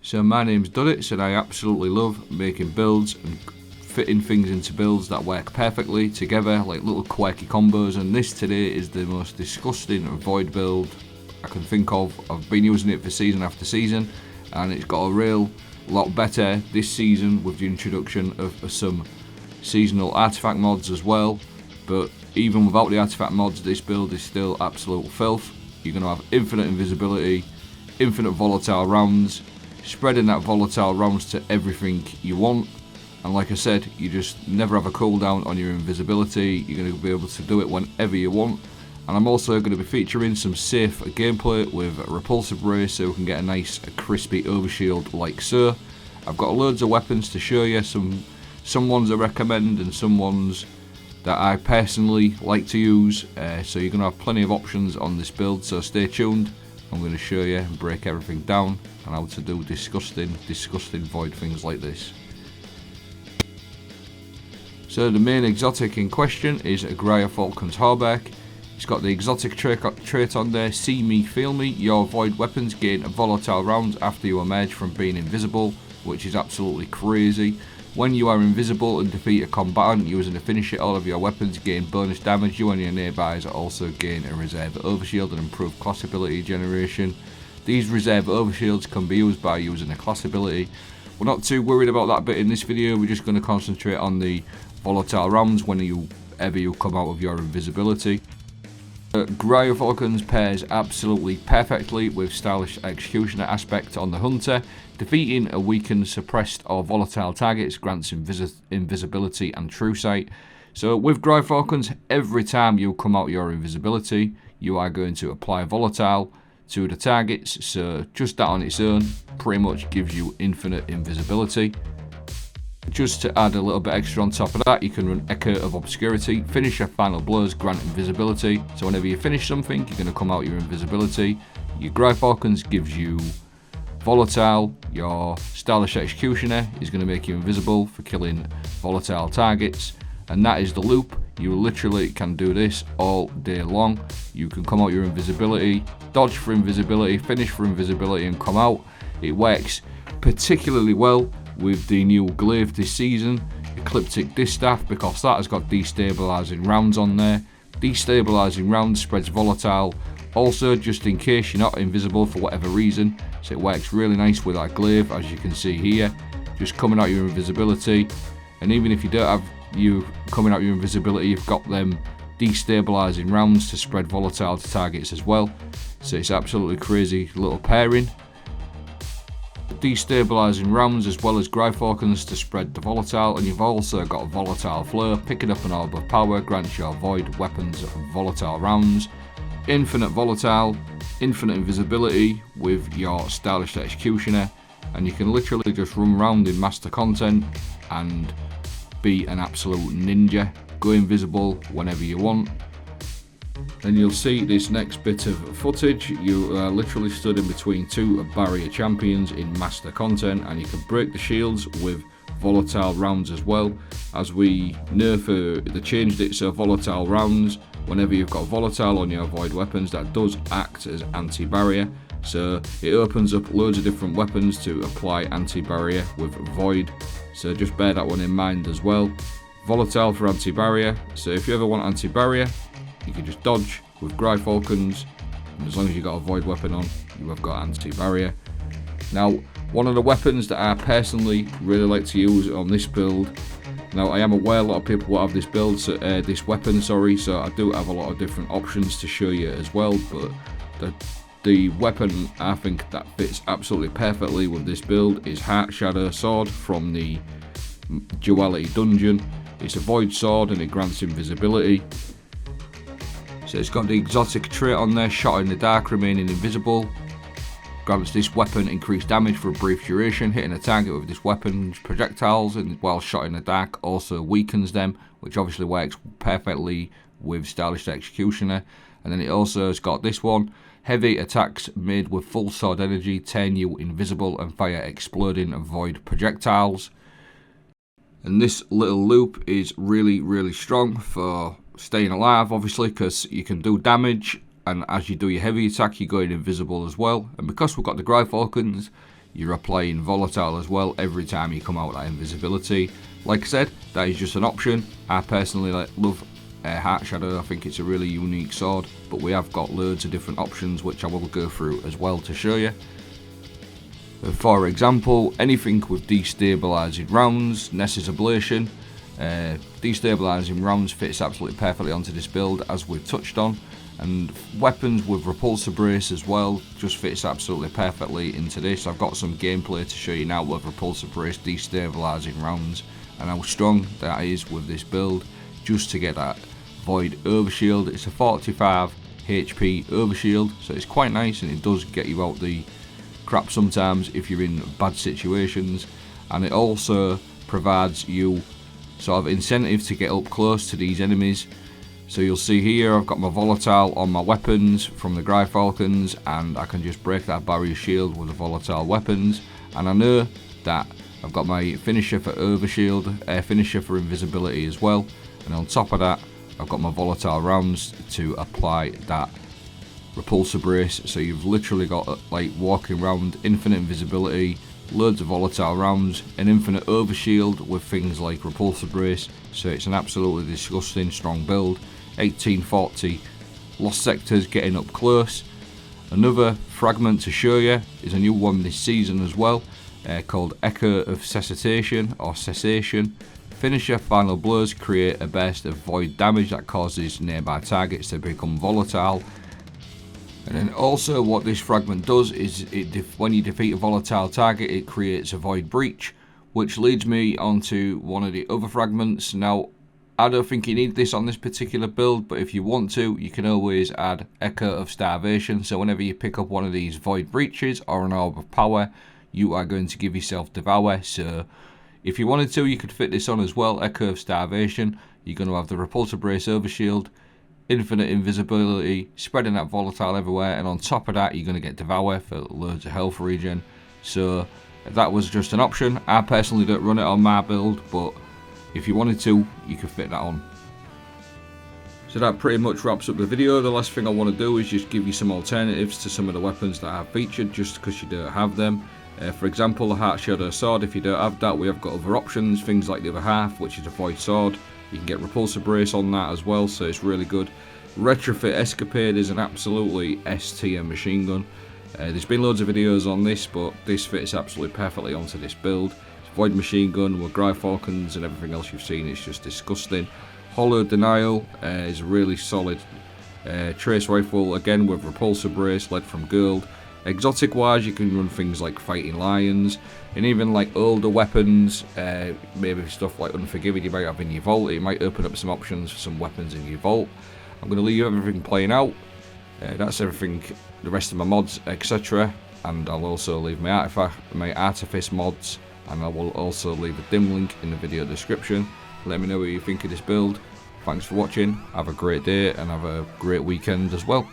So my name's dirtiest and I absolutely love making builds and fitting things into builds that work perfectly together, like little quirky combos, and this today is the most disgusting void build I can think of. I've been using it for season after season and it's got a real lot better this season with the introduction of some seasonal artifact mods as well. But even without the artifact mods, this build is still absolute filth. You're going to have infinite invisibility, infinite volatile rounds, spreading that volatile rounds to everything you want. And like I said, you just never have a cooldown on your invisibility. You're going to be able to do it whenever you want. And I'm also going to be featuring some safe gameplay with a repulsive ray so we can get a nice crispy overshield like so. I've got loads of weapons to show you, some ones I recommend and some ones that I personally like to use. So you're going to have plenty of options on this build, so stay tuned. I'm going to show you and break everything down and how to do disgusting void things like this. So the main exotic in question is a Gyrfalcon's Hauberk. It's got the exotic trait on there, see me, feel me. Your void weapons gain volatile rounds after you emerge from being invisible, which is absolutely crazy. When you are invisible and defeat a combatant using a finisher, all of your weapons gain bonus damage. You and your nearbys also gain a reserve overshield and improved class ability generation. These reserve overshields can be used by using a class ability. We're not too worried about that bit in this video, we're just going to concentrate on the volatile rounds whenever you come out of your invisibility. Gyrfalcon's pairs absolutely perfectly with stylish executioner aspect on the hunter. Defeating a weakened, suppressed or volatile targets grants invisibility and true sight. So with Gyrfalcons, every time you come out your invisibility, you are going to apply volatile to the targets. So just that on its own pretty much gives you infinite invisibility. Just to add a little bit extra on top of that, you can run Echo of Obscurity. Finisher final blows grant invisibility. So whenever you finish something, you're going to come out your invisibility. Your Gyrfalcons gives you volatile. Your stylish executioner is going to make you invisible for killing volatile targets. And that is the loop. You literally can do this all day long. You can come out your invisibility, dodge for invisibility, finish for invisibility and come out. It works particularly well with the new glaive this season, Ecliptic Distaff, because that has got destabilizing rounds on there. Destabilizing rounds spreads volatile also, just in case you're not invisible for whatever reason, so it works really nice with that glaive, as you can see here, just coming out your invisibility. And even if you don't have you coming out your invisibility, you've got them destabilizing rounds to spread volatile to targets as well. So it's absolutely crazy little pairing. Destabilizing rounds as well as Gyrfalcons to spread the volatile, and you've also got volatile flow. Picking up an orb of power grants your void weapons volatile rounds. Infinite volatile, infinite invisibility with your stylish executioner, and you can literally just run around in master content and be an absolute ninja. Go invisible whenever you want. And you'll see this next bit of footage, you are literally stood in between two barrier champions in master content, and you can break the shields with volatile rounds as well. As we nerf, they changed it so volatile rounds, whenever you've got volatile on your void weapons, that does act as anti-barrier. So it opens up loads of different weapons to apply anti-barrier with void. So just bear that one in mind as well. Volatile for anti-barrier, so if you ever want anti-barrier, you can just dodge with Gyrfalcons, and as long as you've got a void weapon on, you have got anti-barrier. Now, one of the weapons that I personally really like to use on this build, now I am aware a lot of people will have this build, so, this weapon, sorry, so I do have a lot of different options to show you as well, but the weapon I think that fits absolutely perfectly with this build is Heart Shadow Sword from the Duality Dungeon. It's a void sword and it grants invisibility. So it's got the exotic trait on there, shot in the dark, remaining invisible. Grants this weapon increased damage for a brief duration. Hitting a target with this weapon's projectiles and while shot in the dark also weakens them, which obviously works perfectly with stylish executioner. And then it also has got this one, heavy attacks made with full sword energy turn you invisible and fire exploding and void projectiles. And this little loop is really strong for staying alive, obviously, because you can do damage, and as you do your heavy attack you're going invisible as well. And because we've got the Gyrfalcons, you're applying Volatile as well every time you come out that invisibility. Like I said, that is just an option. I personally love Heart Shadow. I think it's a really unique sword, but we have got loads of different options which I will go through as well to show you. For example, anything with destabilising rounds, Ness's Ablation. Destabilising rounds fits absolutely perfectly onto this build, as we've touched on, and weapons with repulsor brace as well just fits absolutely perfectly into this. I've got some gameplay to show you now with repulsor brace destabilising rounds and how strong that is with this build. Just to get that void overshield, it's a 45 HP overshield, so it's quite nice, and it does get you out the crap sometimes if you're in bad situations, and it also provides you sort of incentive to get up close to these enemies. So you'll see here I've got my Volatile on my weapons from the Gyrfalcons, and I can just break that barrier shield with the Volatile weapons, and I know that I've got my finisher for Overshield, finisher for invisibility as well, and on top of that I've got my Volatile rounds to apply that repulsor brace. So you've literally got like walking around, infinite invisibility, loads of Volatile rounds, an infinite overshield with things like repulsor brace. So it's an absolutely disgusting strong build. 1840 lost sectors getting up close. Another fragment to show you is a new one this season as well, called Echo of Cessation or Cessation. Finisher final blows create a burst of void damage that causes nearby targets to become volatile. And then also what this fragment does is when you defeat a volatile target, it creates a void breach, which leads me onto one of the other fragments. Now, I don't think you need this on this particular build, but if you want to, you can always add Echo of Starvation. So whenever you pick up one of these void breaches or an orb of power, you are going to give yourself Devour. So if you wanted to, you could fit this on as well, Echo of Starvation. You're going to have the Repulsor Brace Overshield, infinite invisibility, spreading that volatile everywhere, and on top of that you're going to get Devour for loads of health regen. So that was just an option. I personally don't run it on my build, but if you wanted to, you could fit that on. So that pretty much wraps up the video. The last thing I want to do is just give you some alternatives to some of the weapons that I've featured, just because you don't have them. For example, the Heart Shadow sword, if you don't have that, we have got other options, things like the other half, which is a void sword. You can get Repulsor Brace on that as well, so it's really good. Retrofit Escapade is an absolutely S tier machine gun. There's been loads of videos on this, but this fits absolutely perfectly onto this build. It's a void machine gun with Gyrfalcons and everything else you've seen. It's just disgusting. Hollow Denial is a really solid trace rifle, again with Repulsor Brace, led from gold. Exotic wise, you can run things like Fighting Lions, and even like older weapons, maybe stuff like Unforgiven you might have in your vault. It might open up some options for some weapons in your vault. I'm going to leave everything playing out. That's everything, the rest of my mods, etc. And I'll also leave my Artifice mods, and I will also leave a dim link in the video description. Let me know what you think of this build. Thanks for watching, have a great day and have a great weekend as well.